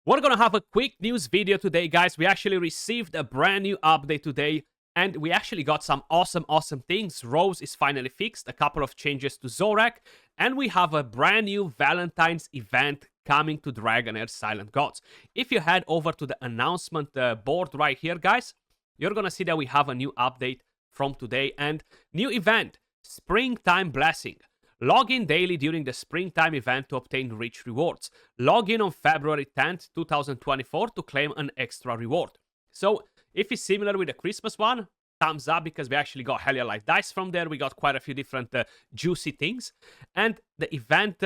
We're gonna have a quick news video today, guys. We actually received a brand new update today, and we actually got some awesome things. Rose is finally fixed, a couple of changes to Zorak, and we have a brand new Valentine's event coming to Dragonheir Silent Gods. If you head over to the announcement board right here, guys, you're gonna see that we have a new update from today and new event, Springtime Blessing. Log in daily during the springtime event to obtain rich rewards. Log in on February 10th, 2024 to claim an extra reward. So, if it's similar with the Christmas one, thumbs up because we actually got Hellier Life Dice from there. We got quite a few different juicy things. And the event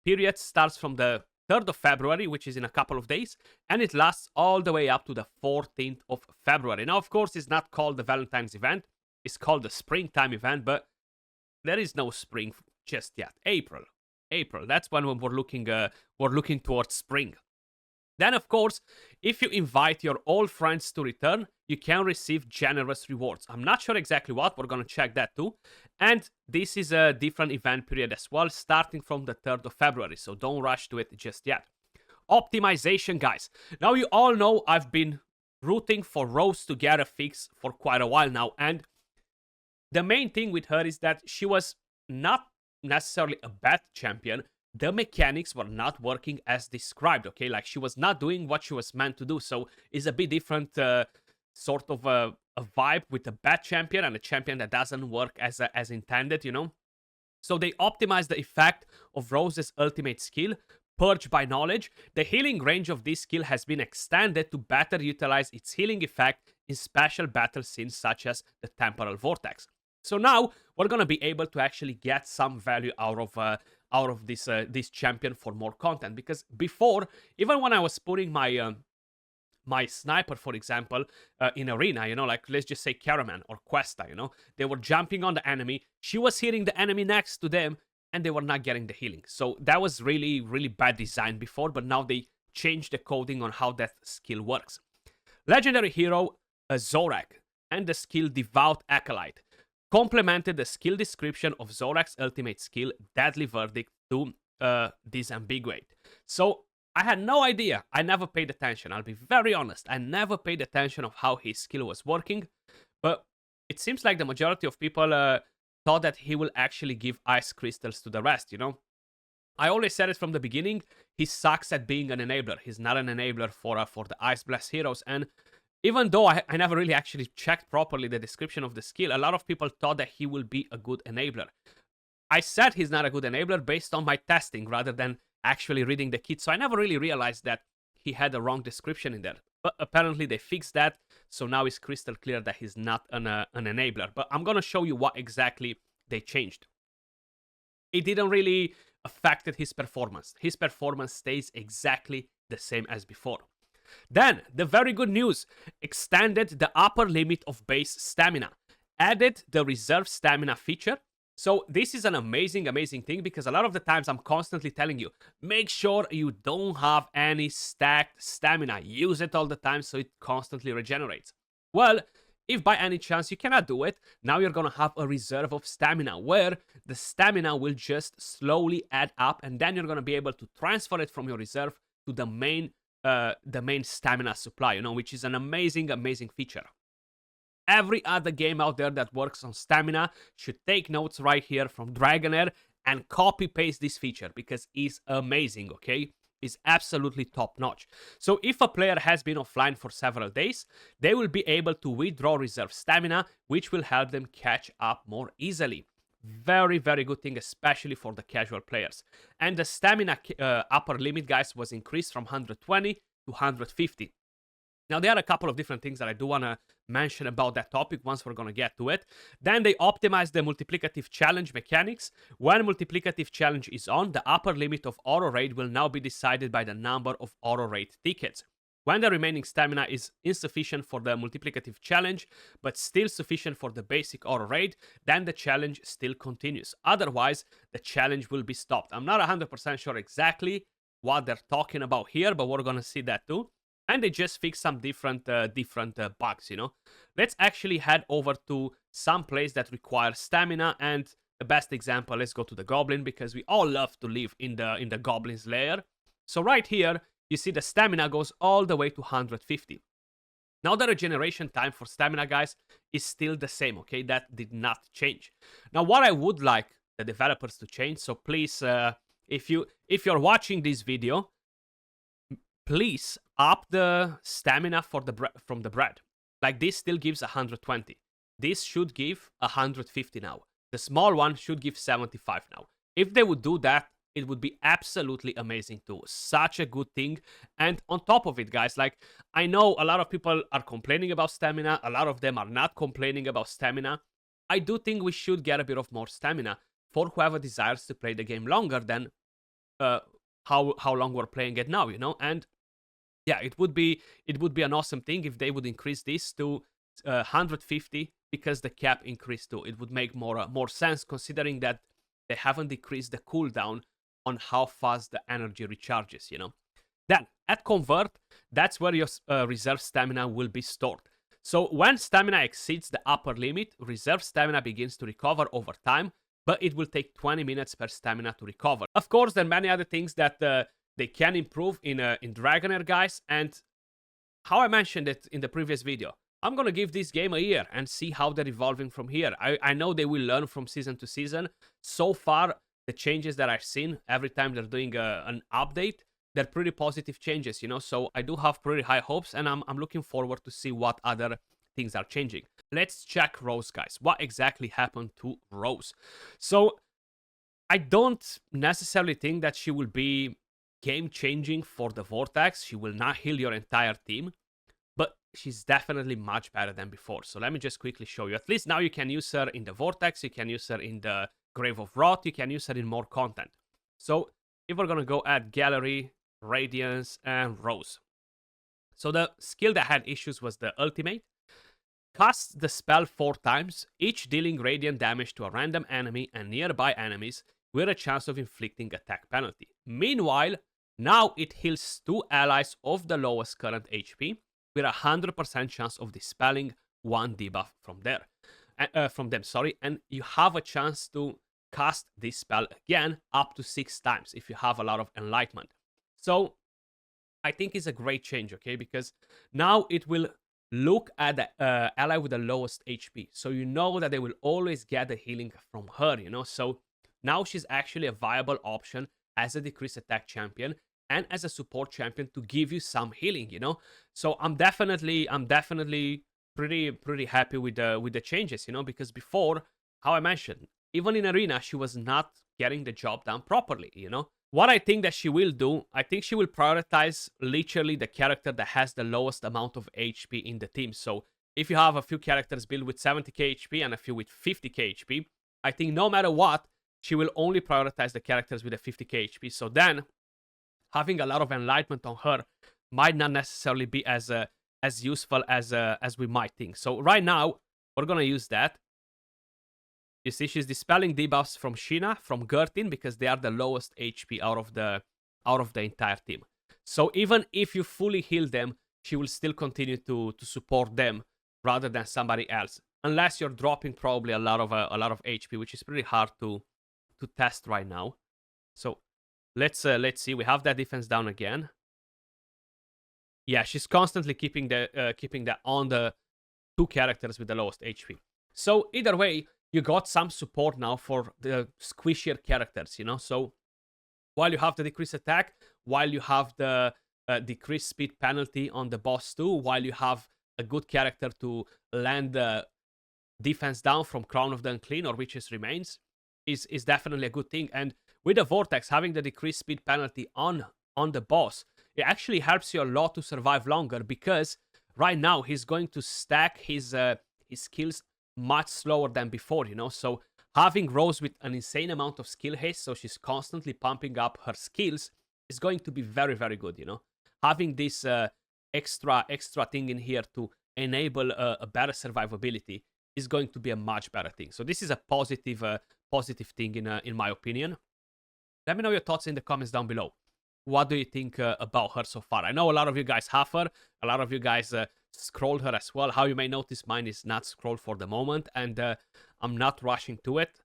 period starts from the 3rd of February, which is in a couple of days, and it lasts all the way up to the 14th of February. Now, of course, it's not called the Valentine's event. It's called the springtime event, but there is no spring just yet. April. That's when we're looking towards spring. Then, of course, if you invite your old friends to return, you can receive generous rewards. I'm not sure exactly what. We're gonna check that too. And this is a different event period as well, starting from the 3rd of February. So don't rush to it just yet. Optimization, guys. Now you all know I've been rooting for Rose to get a fix for quite a while now, and the main thing with her is that she was not necessarily a bad champion. The mechanics were not working as described, okay? Like, she was not doing what she was meant to do. So it's a bit different sort of a vibe with a bad champion and a champion that doesn't work as intended, you know? So they optimized the effect of Rose's ultimate skill, Purge by Knowledge. The healing range of this skill has been extended to better utilize its healing effect in special battle scenes such as the Temporal Vortex. So now we're gonna be able to actually get some value out of this champion for more content. Because before, even when I was putting my my sniper, for example, in arena, you know, like let's just say Caraman or Questa, you know, they were jumping on the enemy. She was hitting the enemy next to them, and they were not getting the healing. So that was really bad design before, but now they changed the coding on how that skill works. Legendary hero Zorak and the skill Devout Acolyte complemented the skill description of Zorak's ultimate skill, Deadly Verdict, to disambiguate. So I had no idea. I never paid attention. I'll be very honest. I never paid attention of how his skill was working. But it seems like the majority of people thought that he will actually give ice crystals to the rest, you know? I always said it from the beginning. He sucks at being an enabler. He's not an enabler for the Ice Blast heroes. And even though I never really actually checked properly the description of the skill, a lot of people thought that he will be a good enabler. I said he's not a good enabler based on my testing rather than actually reading the kit, so I never really realized that he had a wrong description in there. But apparently they fixed that, so now it's crystal clear that he's not an enabler. But I'm gonna show you what exactly they changed. It didn't really affect his performance. His performance stays exactly the same as before. Then, the very good news, extended the upper limit of base stamina, added the reserve stamina feature. So this is an amazing thing, because a lot of the times I'm constantly telling you, make sure you don't have any stacked stamina. Use it all the time so it constantly regenerates. Well, if by any chance you cannot do it, now you're gonna have a reserve of stamina where the stamina will just slowly add up, and then you're gonna be able to transfer it from your reserve to the main stamina supply, you know, which is an amazing feature. Every other game out there that works on stamina should take notes right here from Dragonheir and copy paste this feature, because it's amazing, okay? It's absolutely top notch. So if a player has been offline for several days, they will be able to withdraw reserve stamina, which will help them catch up more easily. Very good thing, especially for the casual players. And the stamina upper limit, guys, was increased from 120 to 150. Now, there are a couple of different things that I do want to mention about that topic once we're going to get to it. Then they optimized the multiplicative challenge mechanics. When multiplicative challenge is on, the upper limit of auto raid will now be decided by the number of auto raid tickets. When the remaining stamina is insufficient for the multiplicative challenge, but still sufficient for the basic auto raid, then the challenge still continues. Otherwise, the challenge will be stopped. I'm not 100% sure exactly what they're talking about here, but we're gonna see that too. And they just fixed some different bugs, you know. Let's actually head over to some place that requires stamina, and the best example, let's go to the Goblin, because we all love to live in the Goblin's lair. So right here, you see the stamina goes all the way to 150. Now the regeneration time for stamina, guys, is still the same, okay? That did not change. Now, what I would like the developers to change, so please, if you're watching this video, please up the stamina for from the bread. Like, this still gives 120. This should give 150 now. The small one should give 75 now. If they would do that, it would be absolutely amazing too. Such a good thing. And on top of it, guys, like, I know a lot of people are complaining about stamina. A lot of them are not complaining about stamina. I do think we should get a bit of more stamina for whoever desires to play the game longer than how long we're playing it now, you know? And yeah, it would be an awesome thing if they would increase this to 150 because the cap increased too. It would make more sense considering that they haven't decreased the cooldown on how fast the energy recharges, you know. Then, at Convert, that's where your reserve stamina will be stored. So when stamina exceeds the upper limit, reserve stamina begins to recover over time, but it will take 20 minutes per stamina to recover. Of course, there are many other things that they can improve in Dragonheir, guys, and how I mentioned it in the previous video, I'm gonna give this game a year and see how they're evolving from here. I know they will learn from season to season. So far, the changes that I've seen every time they're doing an update, they're pretty positive changes, you know, so I do have pretty high hopes, and I'm looking forward to see what other things are changing. Let's check Rose, guys. What exactly happened to Rose? So, I don't necessarily think that she will be game-changing for the Vortex. She will not heal your entire team, but she's definitely much better than before. So let me just quickly show you. At least now you can use her in the Vortex, you can use her in the Grave of Rot, you can use her in more content. So if we're gonna go at Gallery, Radiance, and Rose. So the skill that had issues was the ultimate. Cast the spell 4 times, each dealing radiant damage to a random enemy and nearby enemies with a chance of inflicting attack penalty. Meanwhile, now it heals 2 allies of the lowest current HP with a 100% chance of dispelling 1 debuff from them, and you have a chance to cast this spell again up to 6 times if you have a lot of enlightenment. So I think it's a great change, okay, because now it will look at the ally with the lowest HP, so you know that they will always get the healing from her, you know. So now she's actually a viable option as a decreased attack champion and as a support champion to give you some healing, you know. So I'm definitely pretty happy with the changes, you know, because before, how I mentioned, even in arena she was not getting the job done properly, you know. What I think that she will do, I think she will prioritize literally the character that has the lowest amount of HP in the team. So if you have a few characters built with 70k HP and a few with 50k HP, I think no matter what, she will only prioritize the characters with a 50k HP. So then, having a lot of enlightenment on her might not necessarily be as useful as we might think. So right now, we're gonna use that. You see, she's dispelling debuffs from Sheena, from Gertin, because they are the lowest HP out of the entire team. So even if you fully heal them, she will still continue to support them rather than somebody else, unless you're dropping probably a lot of HP, which is pretty hard to test right now. So let's see. We have that defense down again. Yeah, she's constantly keeping that on the 2 characters with the lowest HP. So either way, you got some support now for the squishier characters, you know. So while you have the decreased attack, while you have the decreased speed penalty on the boss too, while you have a good character to land the defense down from Crown of the Unclean or Witch's Remains, is definitely a good thing. And with the Vortex, having the decreased speed penalty on the boss, it actually helps you a lot to survive longer, because right now he's going to stack his skills much slower than before, you know. So having Rose with an insane amount of skill haste, so she's constantly pumping up her skills, is going to be very, very good, you know. Having this extra thing in here to enable a better survivability is going to be a much better thing. So this is a positive thing in my opinion. Let me know your thoughts in the comments down below. What do you think about her so far? I know a lot of you guys have her. A lot of you guys scrolled her as well. How you may notice, mine is not scrolled for the moment, and I'm not rushing to it.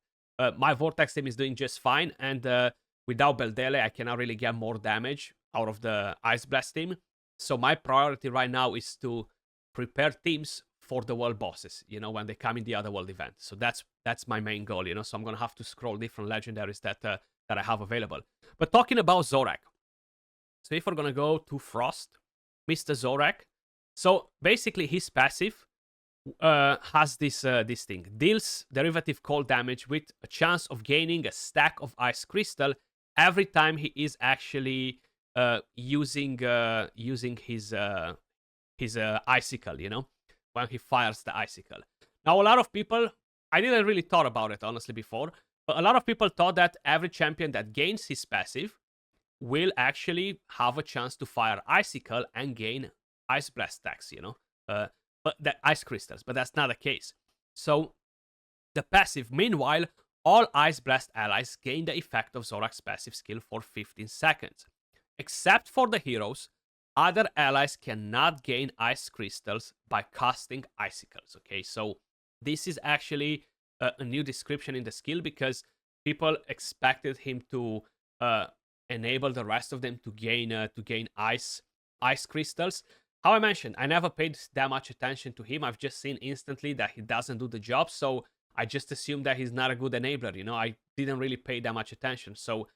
My Vortex team is doing just fine, and without Beldele, I cannot really get more damage out of the Ice Blast team. So my priority right now is to prepare teams for the world bosses, you know, when they come in the other world event. So that's my main goal, you know. So I'm gonna have to scroll different legendaries that I have available. But talking about Zorak, so if we're gonna go to Frost, Mr. Zorak. So basically, his passive has this thing: deals derivative cold damage with a chance of gaining a stack of ice crystal every time he is actually using his icicle, you know, when he fires the icicle. Now, a lot of people, I didn't really thought about it honestly before, but a lot of people thought that every champion that gains his passive will actually have a chance to fire icicle and gain ice blast stacks, you know, but the ice crystals. But that's not the case. So the passive, meanwhile, all ice blast allies gain the effect of Zorak's passive skill for 15 seconds. Except for the heroes, other allies cannot gain ice crystals by casting icicles. Okay, so this is actually a new description in the skill because people expected him to enable the rest of them to gain ice crystals. How I mentioned, I never paid that much attention to him. I've just seen instantly that he doesn't do the job, so I just assumed that he's not a good enabler. You know, I didn't really pay that much attention. So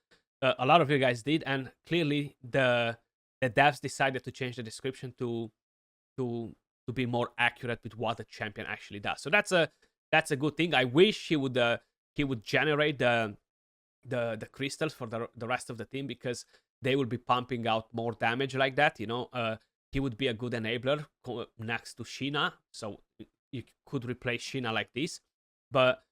a lot of you guys did, and clearly the devs decided to change the description to be more accurate with what the champion actually does. So that's a good thing. I wish he would generate the crystals for the rest of the team because they will be pumping out more damage like that. You know, he would be a good enabler next to Sheena. So you could replace Sheena like this, but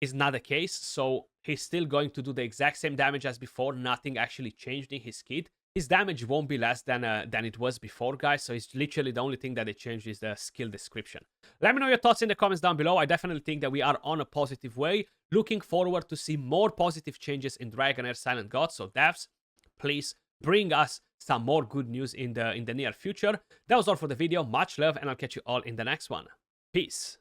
it's not the case. So he's still going to do the exact same damage as before. Nothing actually changed in his kit. His damage won't be less than it was before, guys. So it's literally the only thing that they changed is the skill description. Let me know your thoughts in the comments down below. I definitely think that we are on a positive way. Looking forward to see more positive changes in Dragonheir Silent God. So devs, please bring us some more good news in the near future. That was all for the video. Much love, and I'll catch you all in the next one. Peace.